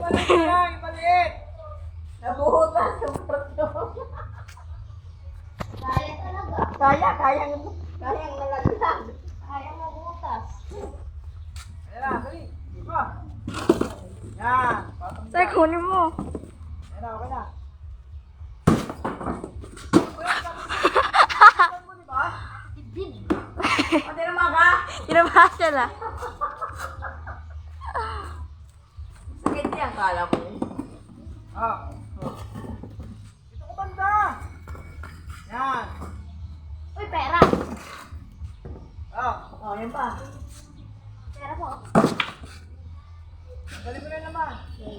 Yung maliit. Nabuhutas yung prato. Kaya talaga. Kayang nalaglag. Kaya mabutas. Ayan na, dali. Diba? Yan. Say, kunin mo. Ayan na, okay na. Pati naman ka. Kinabahas siya na. Sakit yan, kala ko. Ah. Ito ko banda. Yan. Uy, pera. Ah. Oh, yan pa. Pera po. Dali mo na naman. Okay.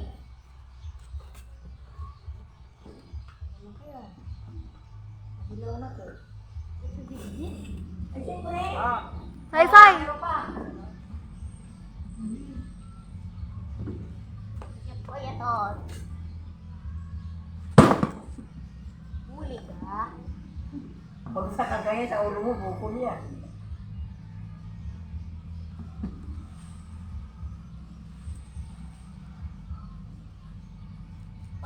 Dilaw na to. Ay, siyempre. Ah. Say, say. Meron pa. Yan po, ito. Huli ka. Pag sa kagaya sa ulo mo, bukol yan.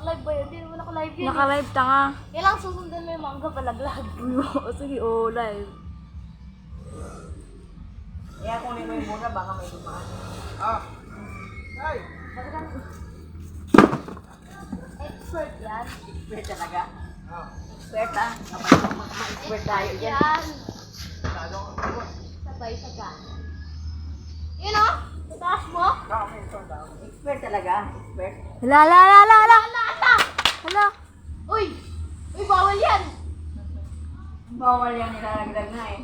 Live ba yun? Hindi naman naka-live yun. Naka-live tanga. Kailangan susundan mo yung mangga palaglag. Sige, live. Kaya kung ano yung muna, baka may dumaan. Ah. Ay. Expert yan. Expert talaga. Ah. Expert ha. Kapag ma-expert tayo dyan. Yan. Lalo ko. Sabay sa ka. Yun o. Sa taas mo. Ah, okay. Ito daw. Expert talaga. Expert. Hala, hala, hala, hala, hala. Ala! Hala. Uy! Uy, bawal yan! Bawal yan nilalaglag na eh.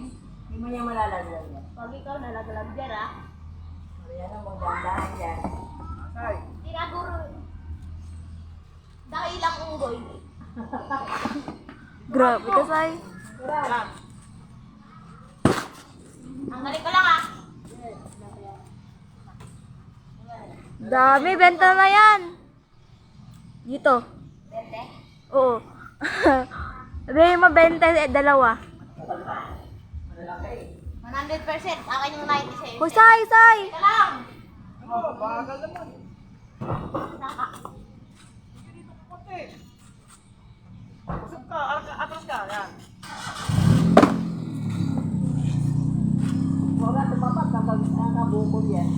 Hindi mo niya malalaglag yan. Pag ikaw nalaglag dyan ha. Kaya na magdandahan yan. Ay. Tinaguro. Dakilang unggoy. Grabe ka, say. Yan. Ang galing ko lang ha. Dami, benta na yan. Dito. Bente. Oo. Sabi mo, benta, dalawa. Malalaki. 100%. Akin yung 90 sa'yo. Hoy, say, say. Teka lang! Oh, bagal naman. Saka. Dito ko konti. Usap ka. Atras ka. Yan. Huwag ka tumapat kapag nakabukol yan.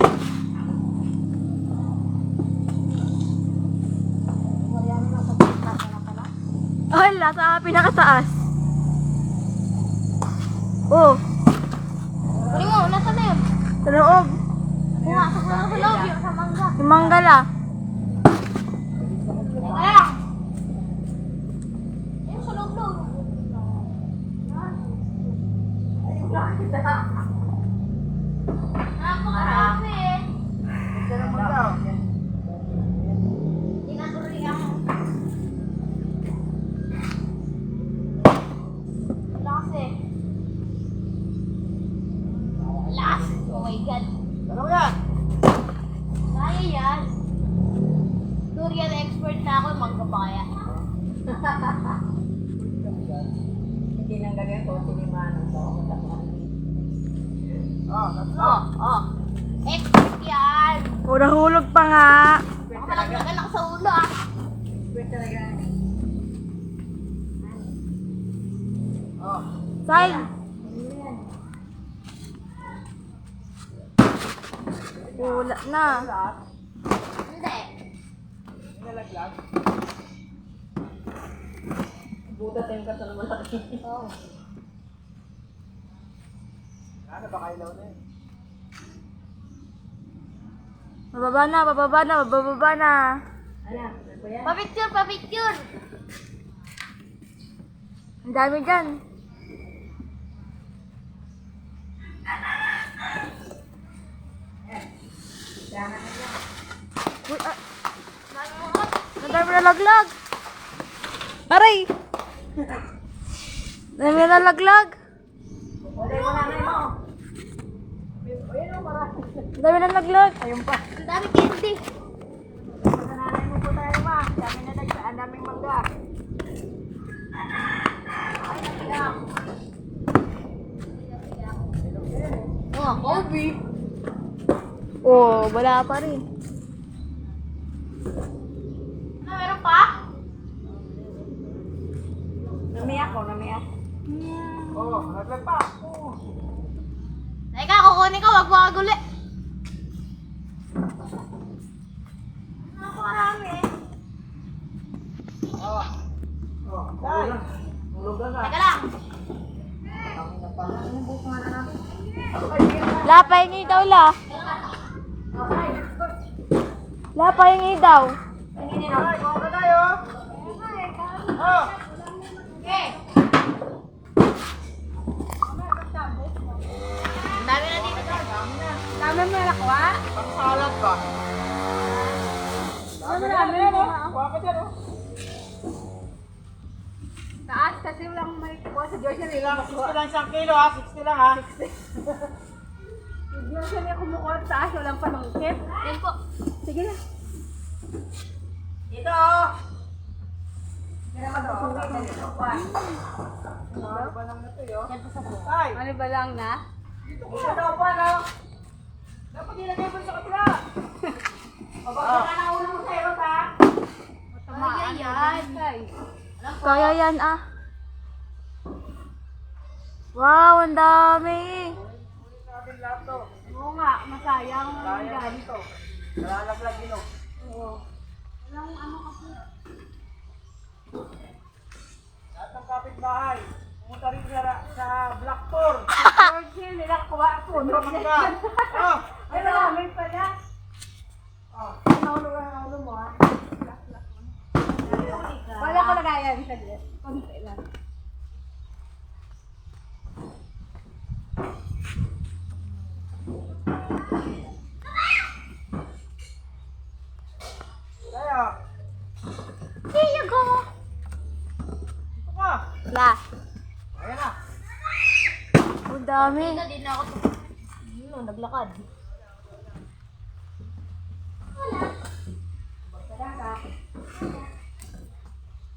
Kaya na lang sa pagkata na pala. Oh, hala, sa pinakataas. Oh, Kunin mo, nasa na yun? sa loob. Pumasok na lang sa loob yung sa mangga. Yung manggala. Teka lang! Yung sa loob loob. Napakarami eh. Ito naman daw. Tinaguri ako. Lakas eh. Lakas! Oh my God. Ano yan? Kaya yan. Durian expert na ako, mangga pa kaya. Hindi nang ganyan ko, sinimanong ko. Ah, that's Oh, oh. Expert yan. Oh, nahulog pa nga. Baka malaglagan ako sa ulo ah. Expert talaga. Oh. Say. Wala na. Hindi. Nilalaglag. Butat yung kaso na malaki. Oh. Ano ba kailaw na yun? Bababa na, bababa na, bababa na. Ano? Ano ba yan? Pa-picture, pa-picture. Ang dami dyan. Sana na yan. Uy, ang dami na laglag. Aray! Ang dami na laglag. Wala yung nanay mo. Ayun o, marami. Ang dami na laglag. Ayun pa. Ang dami candy. Sa nanay mo po tayo ma. Dami na nagsa. Ang daming mangga. Oh, Kobe. Oh, wala pa rin. Ano, meron pa? Namiyak ko, namiyak. Oo, naglag pa. Oo. Teka, kukunin ko, wag mo kaguli. Napakarami eh. Oo. Oo. Day. Tulog na na. Teka lang. La, pahingi daw, la. La, pahingi daw. Day, kuha ka tayo. Oh. Okay. Ang dami na dito. Dami mo na nakuha? Pang salad ba? Dami mo. Kuha ka dyan, oh. Taas kasi walang may kuha sa Georgia nila. 60 lang isang kilo, ha? 60 lang, ha? Sa Georgia nila kumukuha sa taas, walang panungkit. Yan po. Sige na. Dito, oh. Yan po sa po. Tay, Ano ba lang na? dito daw pa, no? Dapat ilagay mo sa kapila. Babagyan ka na ulo mo sa irot, ha? Ay, yan. Kaya yan, ah. Wow, ang dami. Sabi lahat to. Oo nga, masayang. Kaya ka dito. Nalalaglag yun, oh. Oo. Lahat ng kapitbahay. Pumunta rin sa Blackpool. Georgia nila kuha po. Mangga. Oh. Ay, marami pala. Oh. Naulo mo ha. Wala ko lagayan sa dress. Konti lang. Kaya, Here you go. ito ka. La, Ayan na. ang dami. Dito din ako. Naglakad.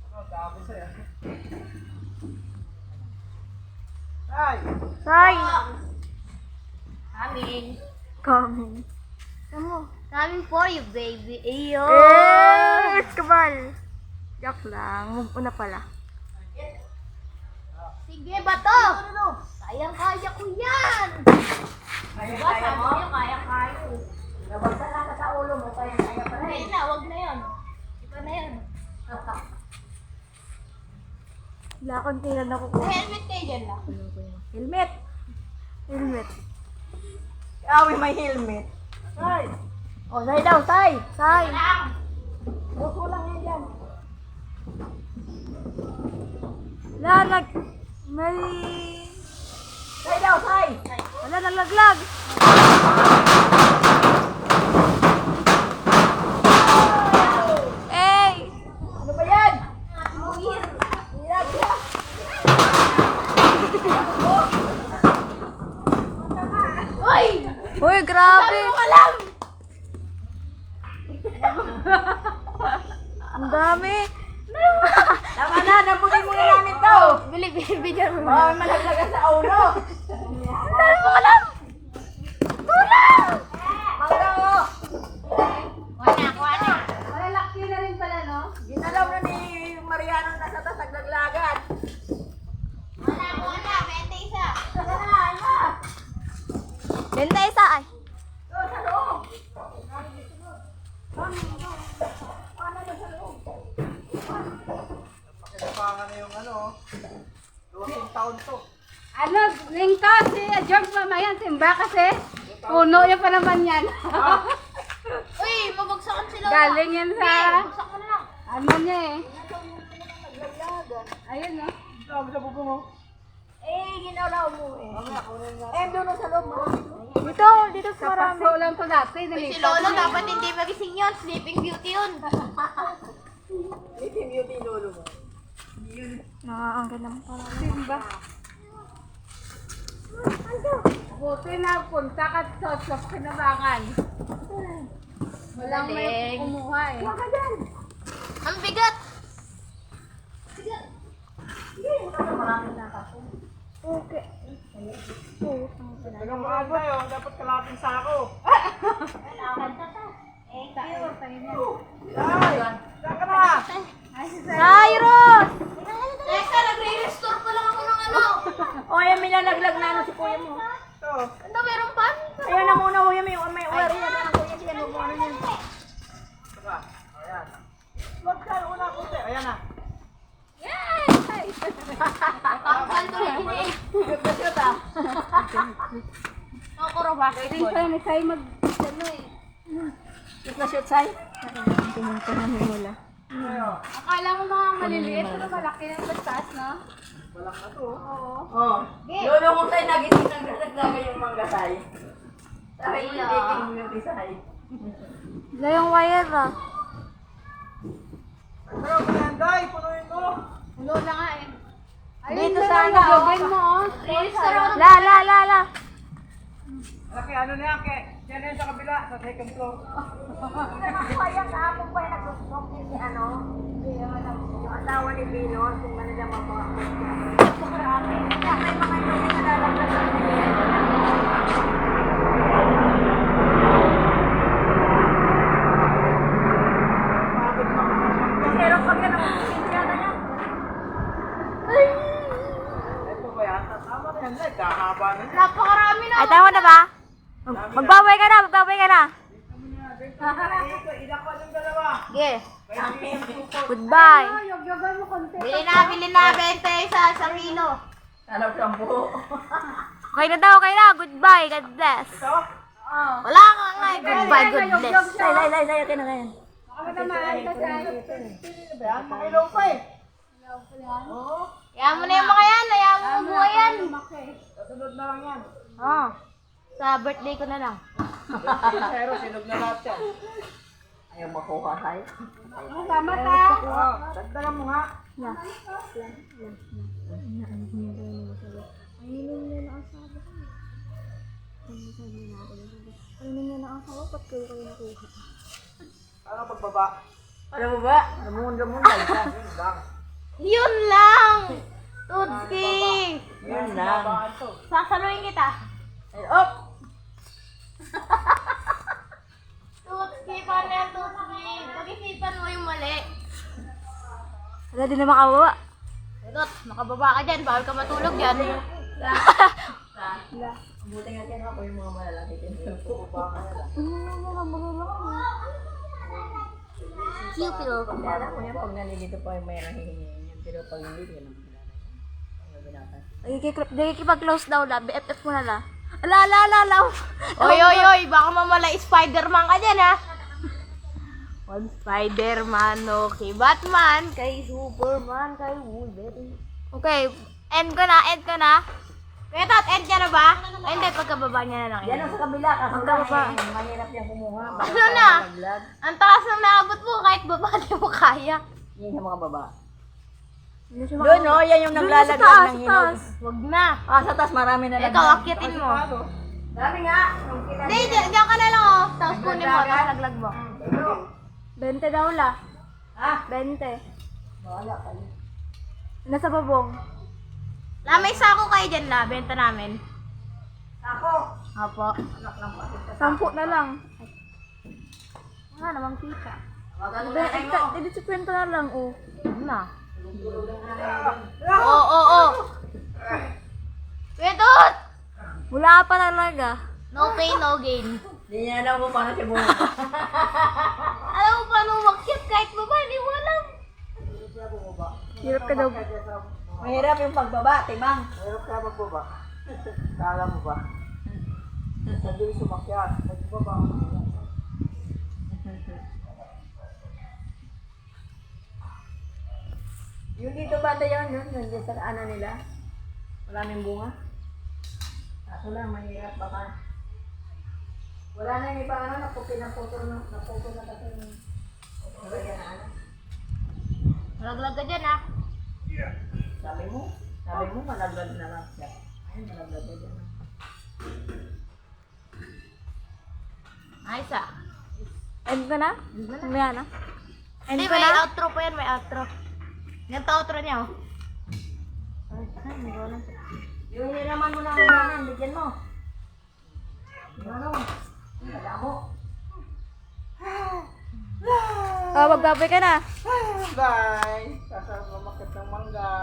Oh, dami sa'yo. Tay, Say, Coming. coming. Ano? Coming for you, baby. Iyo. Eh, kabal. Joke lang. Una pala. Sige, bato. Kayang-kaya ko yan. Diba, sabi niyo, kayang-kaya ko. Nabagsa ka sa ulo mo, kaya kaya pa rin. Hindi na, wag na yun. Iba na yun. Wala akong tira na May kukuha. helmet kayo dyan lang. Helmet. Helmet. Awi may helmet. tay. O, say daw, say. Say. Lang. Gusto lang yan dyan. La, may... Say daw, say. Wala, nalaglag. Eh, Ano ba yan? Hirap siya. Uy! uy, grabe. Alam! Ang dami. Tama na, nabutin mo na namin to. Bili-bili mo. Bawal malaglagan sa ulo. Dahil mo alam! Tulong! Mangga, Kuha na. malalaki na rin pala, no? Ginalaw na ni Mariano na sa tasaglaglagan. Kuha na. 20 isa. Benta isa ay. Doon sa loob. Pakinapangan na yung ano, 12 taon to. Ano, lingko, si George mamaya, simba kasi. Puno yung pa naman yan. Uy, mabagsakan sila. Galing yan sa, Bagsak mo na lang. ano niya eh. Ayun, no? Sabi sa bubong, oh. Eh, ginalaw mo eh. Eh, doon sa loob mo. Dito sa Sa marami. paso lang to dati. Uy, si Lolo dapat hindi magising yun. Sleeping Beauty yun. Nakakaangkin naman pala. Simba. Buti na punta ka sa kinabangan. Walang may Galing. kumuha eh. Waka dyan. Ang bigat. Okay. Tagang mahal tayo, dapat kalating sako. Thank you. sa'yo niya. Saan ka na? Cyrus! Teka, nagre-restore pa lang ako ng ano. O, yan, may nalaglag na ano si kuya mo. Ito. Ano, meron pa? Ayan na muna, kuya, may uwari na ng kuya. Yan, huwag mo ano yan. Saka, ayan. Huwag ka, una kuya. Ayan na. Kapal to rin eh. Shoot ah. Nakakuro ba? Hindi sa'yo, may sa'yo ano eh. Shoot na shoot, Sai. Tingnan ko na wala. Akala mo mga maliliit, pero malaki ng bastas, no? Walang na to. Oo. Oh. Lolo mo tayo nagising ng naglagay yung mangga, Sai. Sabi mo yung mo yung Sai. Wala yung wire ah. Pero Day, punuin mo. Ulo na nga eh. Dito na sana, lang, oh. gagawin mo, oh. La. Laki, ano na yan, yan na yan sa kabila, sa second floor. Kaya kahapon pa yung nagsusok yun si ano. Yung asawa ni Bino, kung ano nila mga Kaya may mga yung nalalaglag na niya. Pero pag yan ang pinsyada niya. Ito ba yan? Tama na yan, kahaba na yan. Napakarami na. Ay, tama na ba? Magbabay ka na. Ilakwan yung dalawa. Sige. Goodbye. Yog-yogan mo konti. Bili na 20 sa 1 kilo. Alam sa buo. Okay na daw, okay na. Goodbye. God bless. Ito? Wala ka nga eh. Goodbye, good bless. Lay, okay na yan. Ako naman, kasi Makilaw pa eh. Oo. Hayaan mo na yung mga yan. Hayaan mo mabuhay yan. Kasunod na lang yan. Oh. Sa birthday ko na lang. Pero sinog na lahat yan. Ayaw makuha tayo. Salamat ha. Dagdagan mo nga. Ano pagbaba? Ano mo ba? Namundag ka. Yun lang. Yun lang. Tutski. Yun lang. Sasaluhin kita. Ay, op! Tutski, paano yan, Tutski? Pag-isipan mo yung mali. Wala din na makababa. Tot, makababa ka dyan. Bawal ka matulog dyan. Buti nga kaya ako yung mga malalaki. Baba ka na lang. Cupid. Alam mo yan, pag nalilito pa yung may nahihingin yan. Pero pag hindi, yan ang Nakikipag-close daw la. BFF mo na la. Ala. Oy, baka mamala Spider-Man ka dyan, ha? One Spider-Man, no? Kay Batman, kay Superman, kay Wolverine. Okay. End ko na. Kaya Tot, end ka na ba? Ay, hindi, pagkababa niya na lang. yan ang sa kabila. Pagkababa. Mahirap yan kumuha. Ano na? Ang taas ng naabot mo, kahit baba di mo kaya. Yan yung mga baba. Hindi siya Doon, no? Yan yung naglalaglag ng hinog. Huwag na. Ah, sa taas marami na lang. Ikaw, akyatin mo. Dami nga. Hindi, diyan ka na lang, oh. Tapos kunin mo, tapos laglag mo. 20 daw la. Ha? 20. Wala kayo. Nasa babong. La, may sako kayo dyan, la. Benta namin. Ako. Apo. Anak lang pati. 10 na lang. Wala namang kita. Magano na kayo. Hindi 50 na lang, oh. Huwag na. Oo. Wedot! Wala pa talaga. No pain, no gain. Hindi niya alam kung paano siya bumaba. Alam mo paano umakyat kahit baba, di mo alam. Hirap ka daw. Mahirap yung pagbaba, timang. Mahirap ka magbaba. Kala mo ba? Sabi sumakyat. Magbaba. Yung dito banda yun, yun sa ano nila. Maraming bunga. Ako lang, mahirap baka. Wala na yung iba, ano, naputo na kasi yung Malaglag ka dyan, ha? sabi mo, malaglag na lang siya. Ayun, malaglag na dyan. Ayos, ah. End ko na? Mamaya na. End Hindi, ko may na? outro pa yan, may outro. Ganito outro niya, oh. Yung hiraman mo na ang bigyan mo. Ano? Wala mo. Oh, magbabay ka na. Bye! Sasarap mamakit ng mangga.